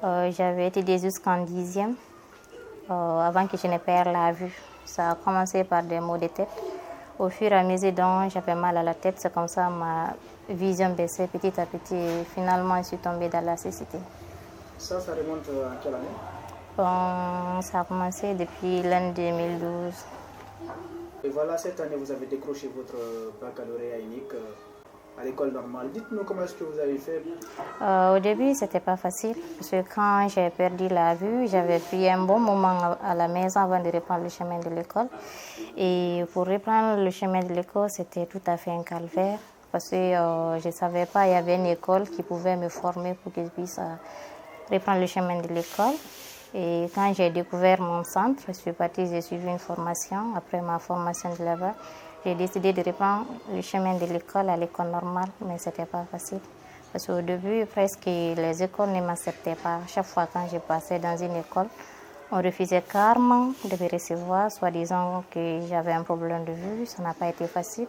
J'avais étudié jusqu'en 10e avant que je ne perde la vue. Ça a commencé par des maux de tête. Au fur et à mesure dont j'avais mal à la tête, c'est comme ça ma vision baissait petit à petit et finalement je suis tombée dans la cécité. Ça remonte à quelle année? Ça a commencé depuis l'année 2012. Et voilà, cette année, vous avez décroché votre baccalauréat unique à l'école normale. Dites-nous comment est-ce que vous avez fait? Au début, c'était pas facile parce que quand j'ai perdu la vue, j'avais pris un bon moment à la maison avant de reprendre le chemin de l'école. Et pour reprendre le chemin de l'école, c'était tout à fait un calvaire parce que je ne savais pas, il y avait une école qui pouvait me former pour que je puisse reprendre le chemin de l'école. Et quand j'ai découvert mon centre, je suis partie, j'ai suivi une formation. Après ma formation de là-bas, j'ai décidé de reprendre le chemin de l'école à l'école normale, mais ce n'était pas facile. Parce qu'au début, presque les écoles ne m'acceptaient pas. Chaque fois quand je passais dans une école, on refusait carrément de me recevoir, soit disant que j'avais un problème de vue. Ça n'a pas été facile.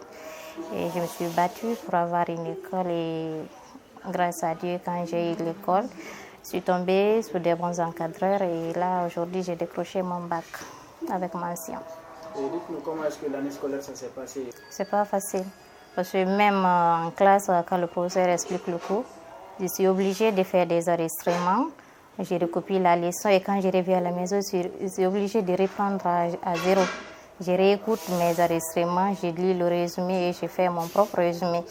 Et je me suis battue pour avoir une école. Et grâce à Dieu, quand j'ai eu l'école, je suis tombée sur des bons encadreurs. Et là, aujourd'hui, j'ai décroché mon bac avec mention. Et dites-nous comment est-ce que l'année scolaire ça s'est passé? C'est pas facile. Parce que même en classe, quand le professeur explique le cours, je suis obligée de faire des enregistrements. Je recopie la leçon et quand je reviens à la maison, je suis obligée de reprendre à zéro. Je réécoute mes enregistrements, je lis le résumé et je fais mon propre résumé.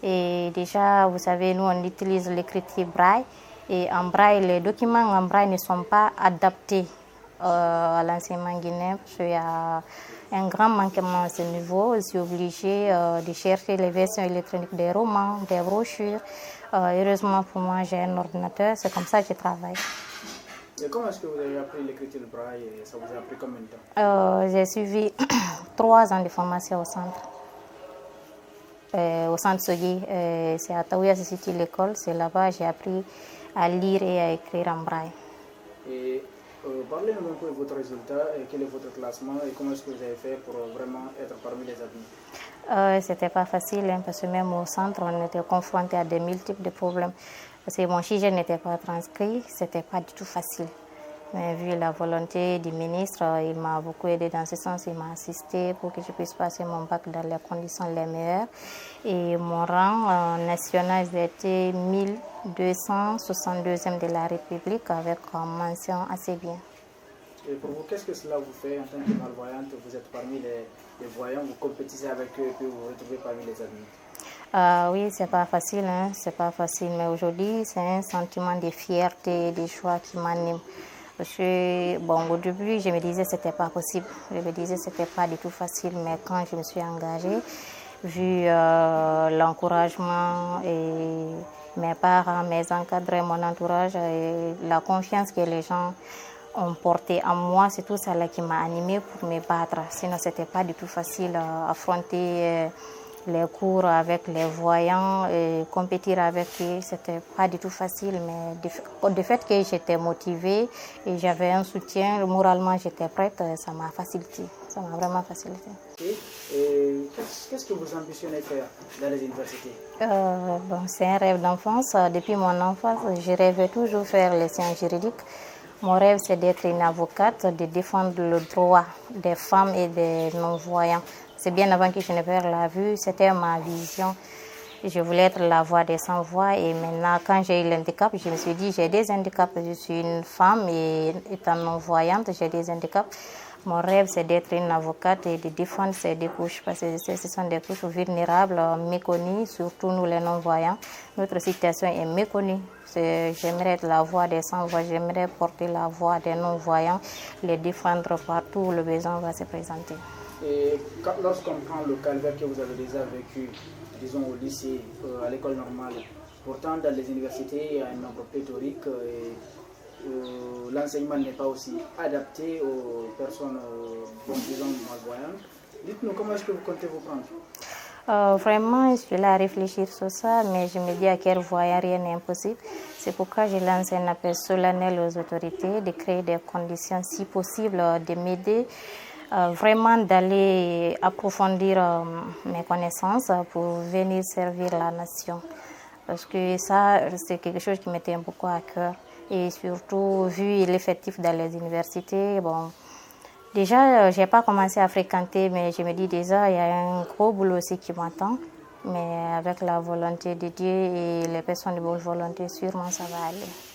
Et déjà, vous savez, nous, on utilise l'écriture braille. Et en braille, les documents en braille ne sont pas adaptés à l'enseignement guinéen parce qu'il y a un grand manquement à ce niveau. Je suis obligée de chercher les versions électroniques des romans, des brochures. Heureusement pour moi, j'ai un ordinateur, c'est comme ça que je travaille. Et comment est-ce que vous avez appris l'écriture braille et ça vous a pris combien de temps? J'ai suivi 3 ans de formation au centre. Au centre Sogui, c'est à Taouya, c'est situé l'école. C'est là-bas que j'ai appris à lire et à écrire en braille. Et parlez-nous un peu de votre résultat et quel est votre classement et comment est-ce que vous avez fait pour vraiment être parmi les admis? C'était pas facile hein, parce que même au centre, on était confronté à des multiples de problèmes. Parce que mon sujet n'était pas transcrit, c'était pas du tout facile. Mais vu la volonté du ministre, il m'a beaucoup aidé dans ce sens. Il m'a assisté pour que je puisse passer mon bac dans les conditions les meilleures. Et mon rang national, j'ai été 1262e de la République avec une mention assez bien. Et pour vous, qu'est-ce que cela vous fait en tant que malvoyante? Vous êtes parmi les voyants, vous compétissez avec eux et puis vous vous retrouvez parmi les admis. Oui, c'est pas facile, hein? C'est pas facile. Mais aujourd'hui, c'est un sentiment de fierté et de joie qui m'anime. Parce que, bon, au début, je me disais que c'était pas possible. Je me disais que c'était pas du tout facile. Mais quand je me suis engagée, vu l'encouragement et mes parents, mes encadreurs, mon entourage et la confiance que les gens ont portée en moi, c'est tout ça là qui m'a animée pour me battre. Sinon, c'était pas du tout facile à affronter les cours avec les voyants et compétir avec eux, c'était pas du tout facile, mais du fait que j'étais motivée et j'avais un soutien, moralement j'étais prête, ça m'a facilité, ça m'a vraiment facilité. Et qu'est-ce que vous ambitionnez faire dans les universités? Bon, c'est un rêve d'enfance. Depuis mon enfance, je rêvais toujours faire les sciences juridiques. Mon rêve, c'est d'être une avocate, de défendre le droit des femmes et des non-voyants. C'est bien avant que je ne perde la vue, c'était ma vision. Je voulais être la voix des sans-voix et maintenant, quand j'ai eu l'handicap, je me suis dit, j'ai des handicaps. Je suis une femme et étant non-voyante, j'ai des handicaps. Mon rêve, c'est d'être une avocate et de défendre ces deux couches parce que ce sont des couches vulnérables, méconnues, surtout nous les non-voyants. Notre situation est méconnue. J'aimerais être la voix des sans-voix, j'aimerais porter la voix des non-voyants, les défendre partout où le besoin va se présenter. Et lorsqu'on prend le calvaire que vous avez déjà vécu, disons au lycée, à l'école normale, pourtant dans les universités, il y a un nombre pléthorique et l'enseignement n'est pas aussi adapté aux personnes, disons, malvoyantes. Dites-nous comment est-ce que vous comptez vous prendre? Vraiment, je suis là à réfléchir sur ça, mais je me dis à quel voyant rien n'est impossible. C'est pourquoi je lance un appel solennel aux autorités de créer des conditions, si possible, de m'aider. Vraiment d'aller approfondir mes connaissances pour venir servir la nation. Parce que ça, c'est quelque chose qui me tient beaucoup à cœur. Et surtout, vu l'effectif dans les universités, bon, déjà, je n'ai pas commencé à fréquenter, mais je me dis déjà, il y a un gros boulot aussi qui m'attend. Mais avec la volonté de Dieu et les personnes de bonne volonté, sûrement ça va aller.